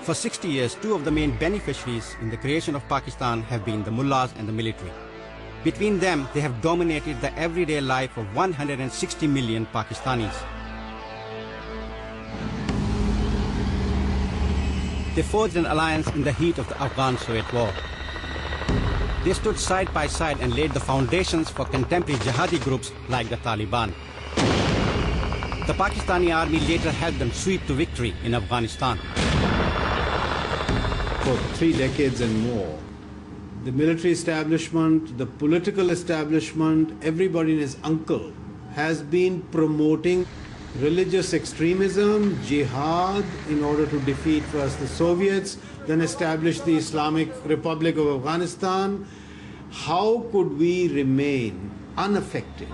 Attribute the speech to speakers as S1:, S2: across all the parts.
S1: For 60 years, two of the main beneficiaries in the creation of Pakistan have been the mullahs and the military. Between them, they have dominated the everyday life of 160 million Pakistanis. They forged an alliance in the heat of the Afghan-Soviet war. They stood side by side and laid the foundations for contemporary jihadi groups like the Taliban. The Pakistani army later helped them sweep to victory in Afghanistan.
S2: For 3 decades and more, the military establishment, the political establishment, everybody and his uncle has been promoting religious extremism, jihad, in order to defeat first the Soviets, then establish the Islamic Republic of Afghanistan. How could we remain unaffected?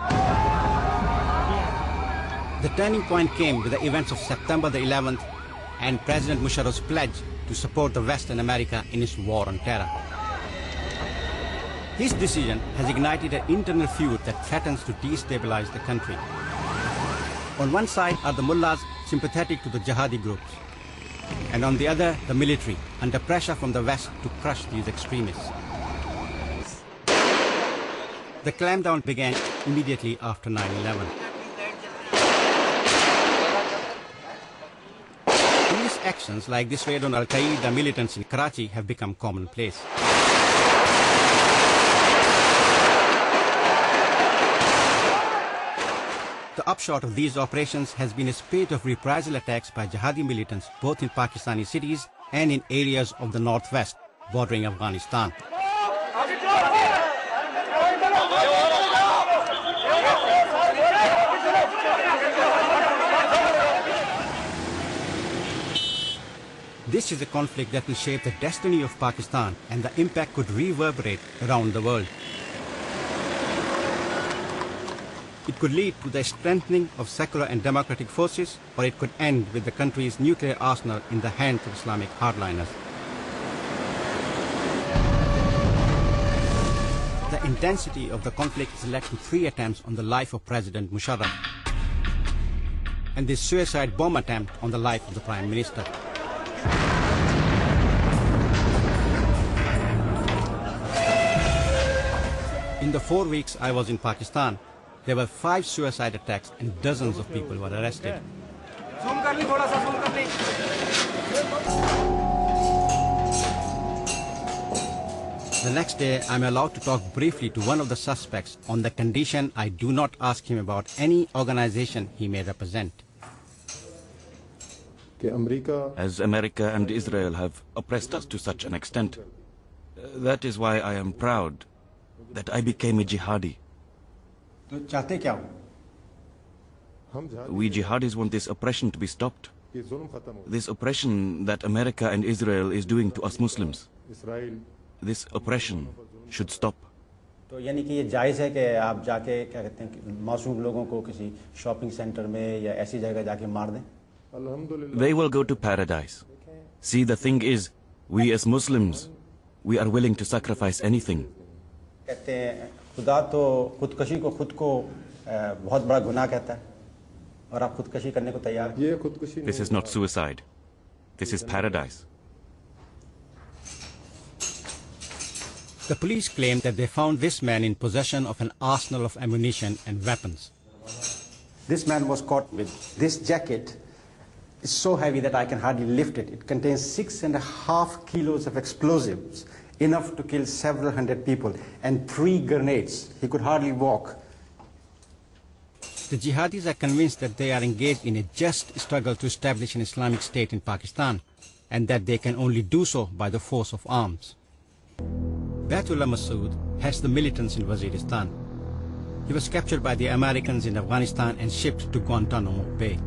S1: The turning point came with the events of September the 11th and President Musharraf's pledge to support the West and America in its war on terror. His decision has ignited an internal feud that threatens to destabilize the country. On one side are the mullahs sympathetic to the jihadi groups, and on the other, the military, under pressure from the West to crush these extremists. The clampdown began immediately after 9/11. Police actions like this raid on Al-Qaeda militants in Karachi have become commonplace. The upshot of these operations has been a spate of reprisal attacks by jihadi militants both in Pakistani cities and in areas of the northwest bordering Afghanistan. This is a conflict that will shape the destiny of Pakistan, and the impact could reverberate around the world. It could lead to the strengthening of secular and democratic forces, or it could end with the country's nuclear arsenal in the hands of Islamic hardliners. The intensity of the conflict has led to 3 attempts on the life of President Musharraf, and this suicide bomb attempt on the life of the Prime Minister. In the 4 weeks I was in Pakistan, there were 5 suicide attacks and dozens of people were arrested. The next day, I'm allowed to talk briefly to one of the suspects on the condition I do not ask him about any organization he may represent.
S3: As America and Israel have oppressed us to such an extent, that is why I am proud that I became a jihadi. We jihadis want this oppression to be stopped. This oppression that America and Israel is doing to us Muslims. This oppression should stop.
S1: तो यानी कि ये जायज़ है कि आप जाके क्या कहते हैं मासूम लोगों को किसी शॉपिंग सेंटर में या ऐसी जगह जाके मार दें?
S3: They will go to paradise. See, the thing is, we as Muslims, we are willing to sacrifice anything.
S1: कहते हैं खुदा तो खुदकशी को खुद को बहुत बड़ा गुनाह कहता है और आप खुदकशी करने को तैयार हैं?
S3: This is not suicide. This is paradise.
S1: The police claim that they found this man in possession of an arsenal of ammunition and weapons. This man was caught with this jacket. It's so heavy that I can hardly lift it. It contains 6.5 kilos of explosives, enough to kill several hundred people, and 3 grenades. He could hardly walk. The jihadis are convinced that they are engaged in a just struggle to establish an Islamic State in Pakistan, and that they can only do so by the force of arms. Baitullah Masood heads the militants in Waziristan. He was captured by the Americans in Afghanistan and shipped to Guantanamo Bay.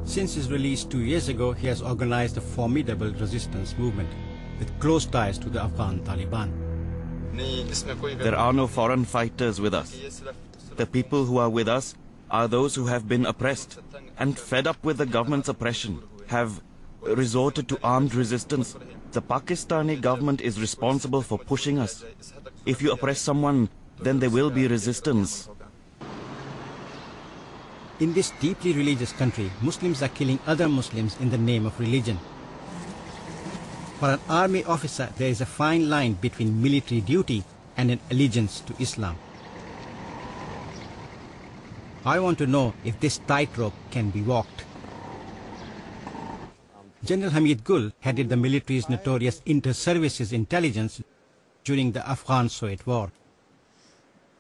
S1: Since his release 2 years ago, he has organized a formidable resistance movement with close ties to the Afghan Taliban.
S3: There are no foreign fighters with us. The people who are with us are those who have been oppressed and fed up with the government's oppression, have resorted to armed resistance. The Pakistani government is responsible for pushing us. If you oppress someone, then there will be resistance.
S1: In this deeply religious country, Muslims are killing other Muslims in the name of religion. For an army officer, there is a fine line between military duty and an allegiance to Islam. I want to know if this tightrope can be walked. General Hamid Gul headed the military's notorious inter-services intelligence during the Afghan-Soviet War.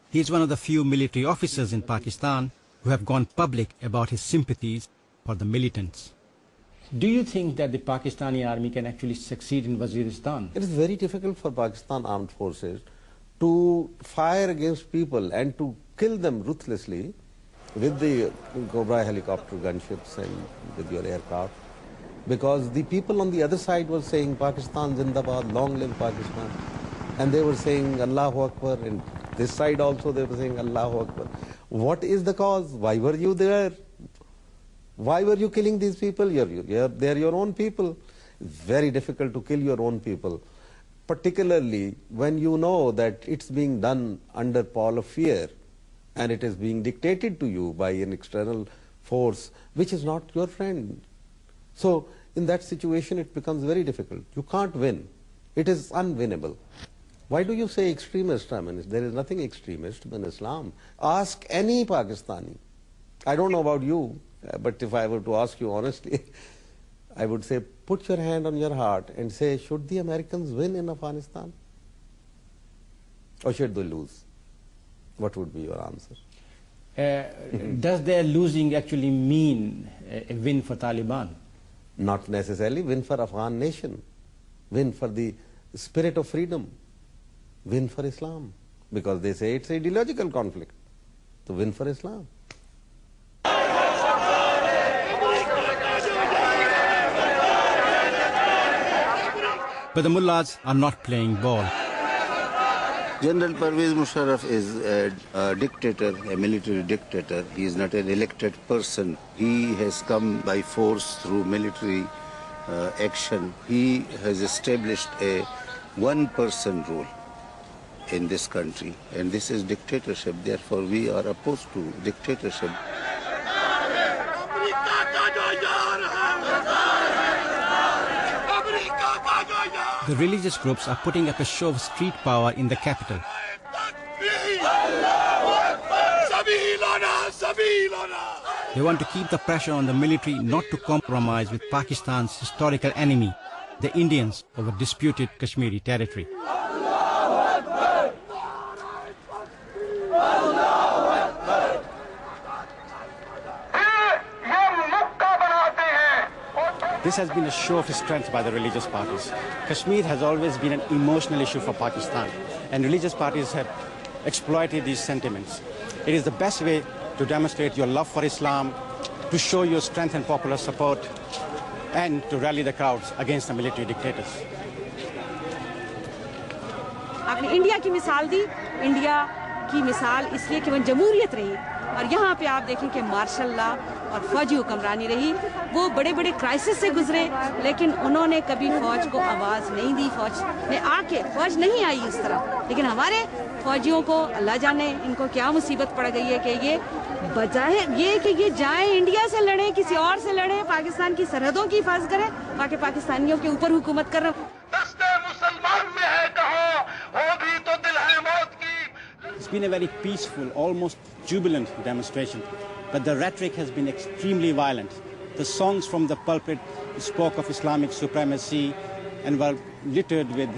S1: He is one of the few military officers in Pakistan who have gone public about his sympathies for the militants. Do you think that the Pakistani army can actually succeed in Waziristan?
S4: It is very difficult for Pakistan armed forces to fire against people and to kill them ruthlessly with the Cobra helicopter gunships and with your aircraft, because the people on the other side were saying Pakistan Zindabad, long live Pakistan, and they were saying Allahu Akbar, and this side also they were saying Allahu Akbar. What is the cause? Why were you there? Why were you killing these people? They're your own people. It's very difficult to kill your own people, particularly when you know that it's being done under pall of fear and it is being dictated to you by an external force which is not your friend. So in that situation it becomes very difficult. You can't win. It is unwinnable. Why do you say extremist? I mean, there is nothing extremist in Islam. Ask any Pakistani. I don't know about you, but if I were to ask you honestly, I would say put your hand on your heart and say, should the Americans win in Afghanistan? Or should they lose? What would be your answer?
S1: Does their losing actually mean a win for Taliban?
S4: Not necessarily. Win for Afghan nation. Win for the spirit of freedom. Win for Islam. Because they say it's an ideological conflict. So win for Islam.
S1: But the mullahs are not playing ball.
S5: General Pervez Musharraf is a dictator, a military dictator. He is not an elected person. He has come by force through military action. He has established a one-person rule in this country, and this is dictatorship. Therefore, we are opposed to dictatorship.
S1: The religious groups are putting up a show of street power in the capital. They want to keep the pressure on the military not to compromise with Pakistan's historical enemy, the Indians, over disputed Kashmiri territory. This has been a show of strength by the religious parties. Kashmir has always been an emotional issue for Pakistan, and religious parties have exploited these sentiments. It is the best way to demonstrate your love for Islam, to show your strength and popular support, and to rally the crowds against the military dictators.
S6: आपने India की मिसाल दी, India की मिसाल इसलिए कि वह जमहूरियत रही, और यहाँ पे आप देखें कि मार्शल लॉ और फौजी हुक्मरानी रही। वो बड़े-बड़े क्राइसिस से गुजरे, लेकिन उन्होंने कभी फौज को आवाज़ नहीं दी। फौज ने आके, फौज नहीं आई इस तरह, लेकिन हमारे फौजियों को अल्लाह जाने इनको क्या मुसीबत पड़ गई है कि ये बजाय ये कि ये जाएं इंडिया से लड़ें, किसी और से लड़ें, पाकिस्तान की सरहदों की हिफाजत करें, बाकी पाकिस्तानियों के ऊपर हुकूमत कर रहे हैं।
S1: It's been a very peaceful, almost jubilant demonstration, but the rhetoric has been extremely violent. The songs from the pulpit spoke of Islamic supremacy and were littered with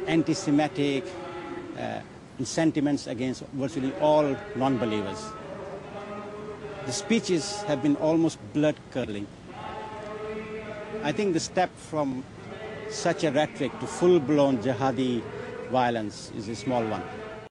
S1: anti-Semitic sentiments against virtually all non-believers. The speeches have been almost blood-curdling. I think the step from such a rhetoric to full-blown jihadi violence is a small one.